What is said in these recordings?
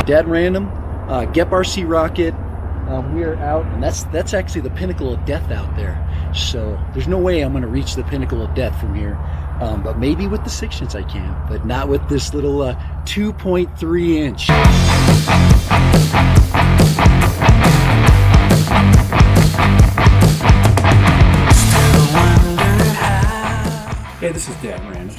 Dead random, GePRc rocket. We are out, and that's actually the pinnacle of death out there. So there's no way I'm going to reach the pinnacle of death from here. But maybe with the 6" I can, but not with this little 2.3 inch. Hey, this is Dad Random,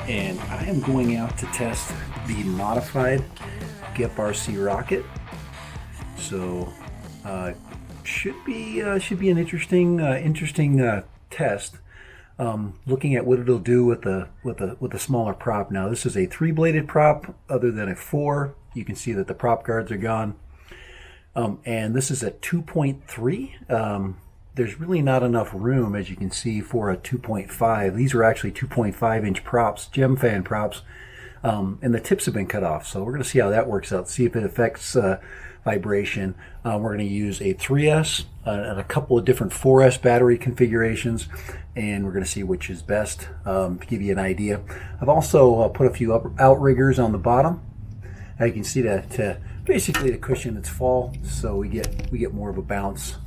and I am going out to test the modified GePRc rocket. So should be an interesting test. Looking at what it'll do with a smaller prop. Now this is a 3-bladed prop, other than a 4. You can see that the prop guards are gone, and this is a 2.3. There's really not enough room, as you can see, for a 2.5. These are actually 2.5 inch props, gem fan props, and the tips have been cut off. So we're going to see how that works out, see if it affects vibration. We're going to use a 3S and a couple of different 4S battery configurations, and we're going to see which is best, to give you an idea. I've also put a few outriggers on the bottom. Now you can see that to basically to cushion its fall, so we get more of a bounce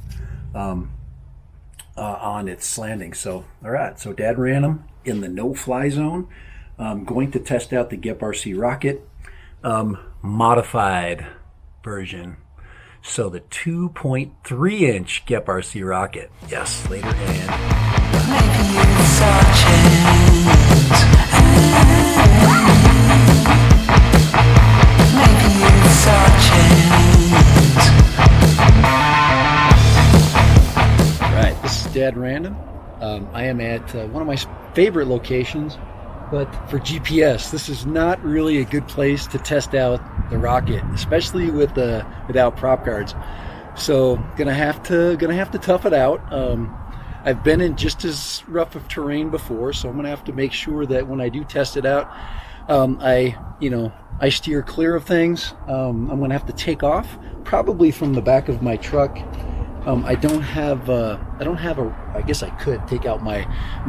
on its landing. So all right, so Dad Random in the no-fly zone. I'm going to test out the GePRc rocket modified version. So the 2.3 inch GePRc rocket. Yes, later and maybe you saw a chance. Maybe you saw a chance. Right, this is Dad Random. I am at one of my favorite locations, but for GPS, this is not really a good place to test out the rocket, especially without prop guards. So gonna have to tough it out. I've been in just as rough of terrain before, so I'm gonna have to make sure that when I do test it out, I steer clear of things. I'm gonna have to take off, probably from the back of my truck. I don't have a. I guess I could take out my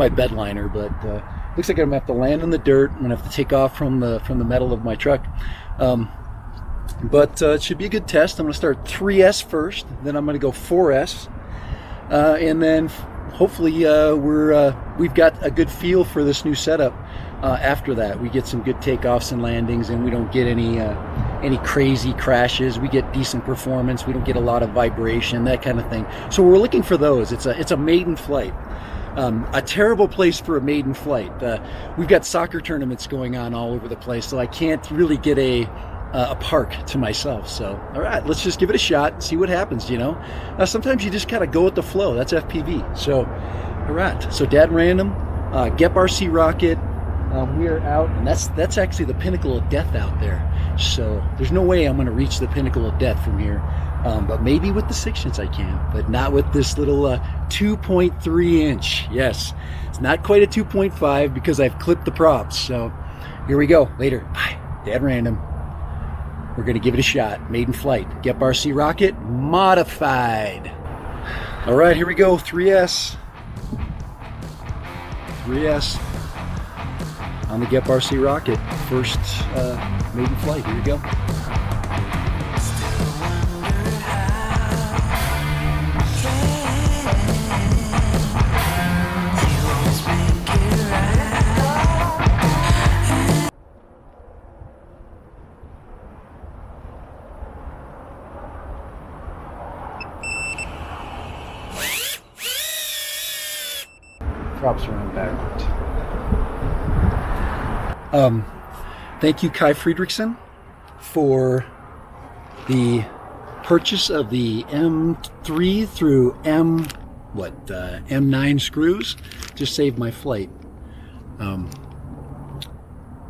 bed liner, but looks like I'm gonna have to land in the dirt. I'm gonna have to take off from the metal of my truck. But it should be a good test. I'm gonna start 3S first, then I'm gonna go 4S, and then hopefully we've got a good feel for this new setup. After that, we get some good takeoffs and landings, and we don't get any crazy crashes. We get decent performance. We don't get a lot of vibration, that kind of thing. So we're looking for those. It's a maiden flight. A terrible place for a maiden flight. We've got soccer tournaments going on all over the place, so I can't really get a park to myself. So all right, let's just give it a shot, see what happens. Sometimes you just kind of go with the flow. That's FPV. So all right, so Dad Random, GePRc rocket. We are out, and that's actually the pinnacle of death out there. So there's no way I'm going to reach the pinnacle of death from here. But maybe with the 6" I can, but not with this little 2.3 inch. Yes, it's not quite a 2.5 because I've clipped the props. So here we go. Later. Bye. Dad Random. We're going to give it a shot. Maiden flight. GePRc rocket modified. All right, here we go. 3S. 3S. On the GePRc rocket. First maiden flight. Here we go. Props around backwards. Thank you, Kai Friedrichsen, for the purchase of the M3 through M9 screws. Just saved my flight.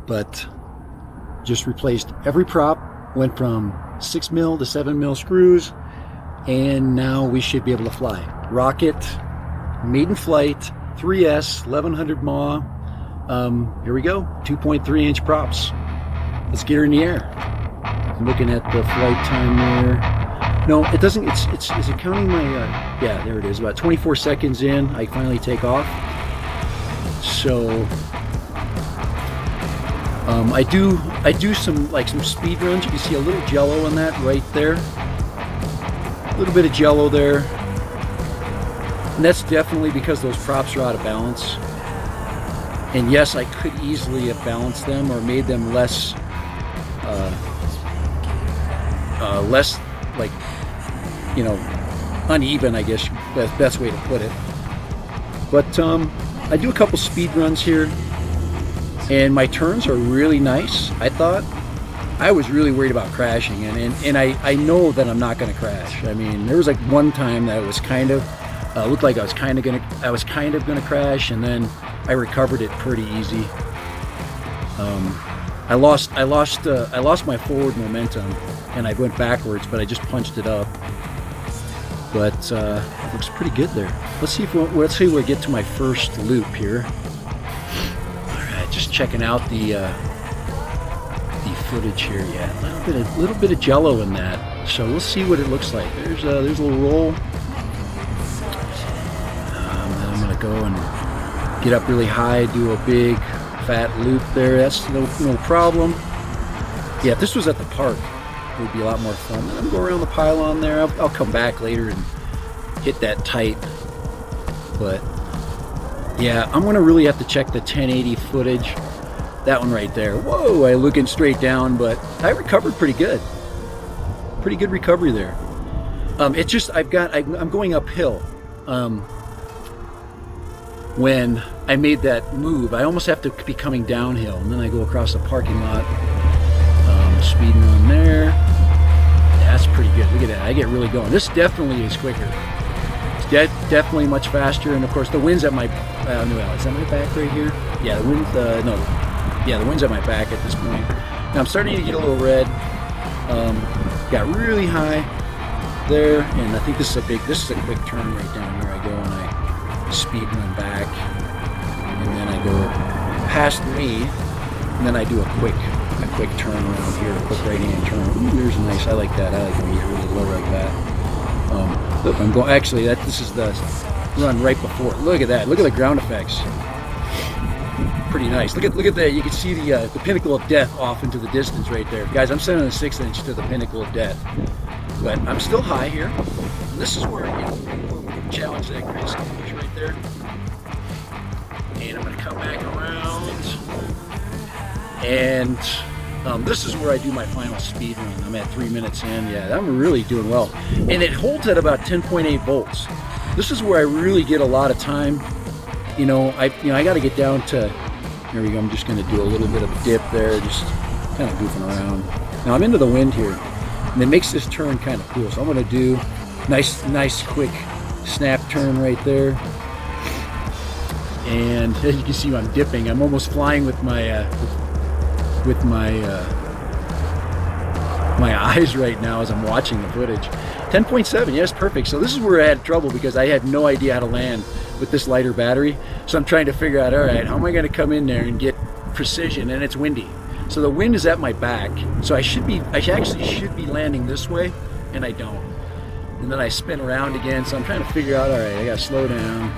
But just replaced every prop, went from 6 mil to 7 mil screws, and now we should be able to fly. Rocket, maiden flight, 3S, 1100 mAh. Here we go, 2.3 inch props. Let's get her in the air. I'm looking at the flight time there. No, it doesn't. Is it counting my? Yeah, there it is. About 24 seconds in, I finally take off. So I do some speed runs. You can see a little jello in that right there. A little bit of jello there. And that's definitely because those props are out of balance. And yes, I could easily have balanced them or made them less like, you know, uneven, I guess that's the best way to put it. But I do a couple speed runs here, and my turns are really nice. I thought I was really worried about crashing, and I know that I'm not going to crash. I mean, there was like one time that it was kind of looked like I was kind of gonna crash, and then I recovered it pretty easy. I lost my forward momentum, and I went backwards, but I just punched it up. But it looks pretty good there. Let's see if we get to my first loop here. All right, just checking out the footage here. Yeah, a little bit of jello in that. So we'll see what it looks like. There's a little roll. Then I'm gonna go and get up really high, do a big fat loop there. That's no problem. Yeah, if this was at the park, it would be a lot more fun. Then I'm going around the pylon there. I'll come back later and hit that tight. But yeah, I'm gonna really have to check the 1080 footage. That one right there. Whoa, I looking straight down, but I recovered pretty good. Pretty good recovery there. It's just I'm going uphill. When I made that move, I almost have to be coming downhill, and then I go across the parking lot. Speeding on there. That's pretty good. Look at that. I get really going. This definitely is quicker. It's definitely much faster, and of course the wind's at my. Is that my back right here? Yeah, the wind. No. Yeah, the wind's at my back at this point. Now I'm starting to get a little red. Got really high there, and I think this is a quick turn right down here. I go and I speed run back, and then I go past me, and then I do a quick turn around here, a quick right-hand turn. Ooh, there's nice. I like that. I like when you get really low like that. Look, I'm going. Actually, this is the run right before. Look at that. Look at the ground effects. Pretty nice. Look at that. You can see the pinnacle of death off into the distance right there, guys. I'm sending a 6-inch to the pinnacle of death, but I'm still high here. And this is where we challenge that grid stage right there. And I'm going to come back around, and this is where I do my final speed run. I'm at 3 minutes in. Yeah, I'm really doing well, and it holds at about 10.8 volts. This is where I really get a lot of time. I got to get down to. Here we go. I'm just going to do a little bit of a dip there, just kind of goofing around. Now I'm into the wind here, and it makes this turn kind of cool. So I'm going to do nice, quick snap turn right there. And as you can see, I'm dipping. I'm almost flying with my my eyes right now as I'm watching the footage. 10.7, yes, perfect. So this is where I had trouble because I had no idea how to land with this lighter battery. So I'm trying to figure out, all right, how am I going to come in there and get precision? And it's windy. So the wind is at my back. So I actually should be landing this way, and I don't. And then I spin around again. So I'm trying to figure out, all right, I got to slow down.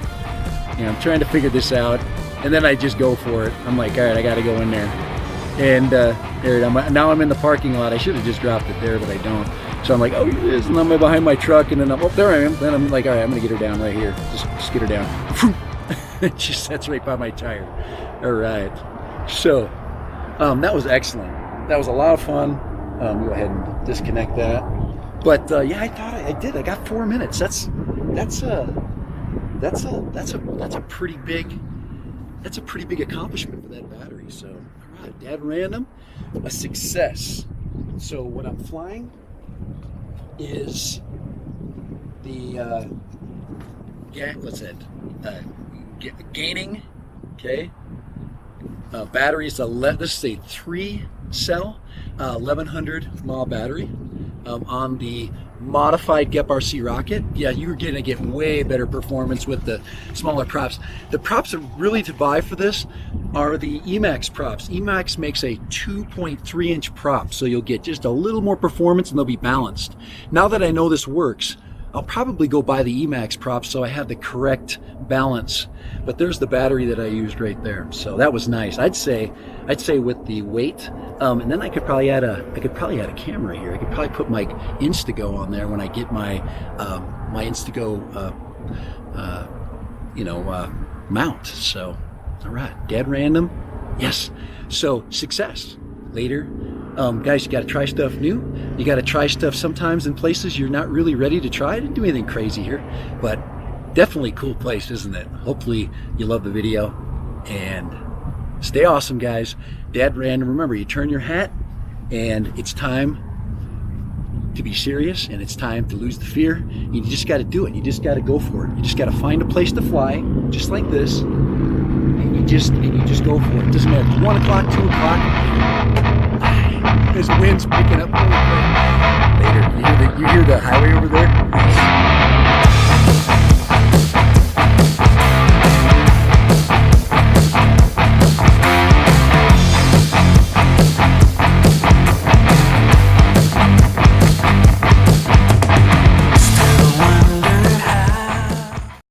I'm trying to figure this out. And then I just go for it. I'm like, all right, I got to go in there. And now I'm in the parking lot. I should have just dropped it there, but I don't. So I'm like, oh, it is. And I'm behind my truck, and then there I am. Then I'm like, all right, I'm going to get her down right here. Just get her down. She sets right by my tire. All right. So that was excellent. That was a lot of fun. Go ahead and disconnect that. But yeah, I thought I did. I got 4 minutes. That's a pretty big accomplishment for that battery. So all right, at random, a success. So what I'm flying is the gaining. Okay, battery is this is a 3-cell 1100 mAh battery on the modified GePRc rocket. Yeah, you're gonna get way better performance with the smaller props. The props that really to buy for this are the Emax props. Emax makes a 2.3-inch prop, so you'll get just a little more performance and they'll be balanced. Now that I know this works, I'll probably go buy the Emax prop so I have the correct balance. But there's the battery that I used right there, so that was nice. I'd say with the weight, and then I could probably add a camera here. I could probably put my Insta360 Go on there when I get my my Insta360 Go mount. So, all right, dead random, yes. So success. Later, guys, you got to try stuff new. You got to try stuff sometimes in places you're not really ready to try. I didn't do anything crazy here, but definitely a cool place, isn't it? Hopefully you love the video, and stay awesome, guys. Dead random. Remember, you turn your hat, and it's time to be serious, and it's time to lose the fear. You just got to do it. You just got to go for it. You just got to find a place to fly, just like this, and you just go for it. It doesn't matter if it's 1 o'clock, 2 o'clock. This wind's picking up. Later, you hear the highway over there?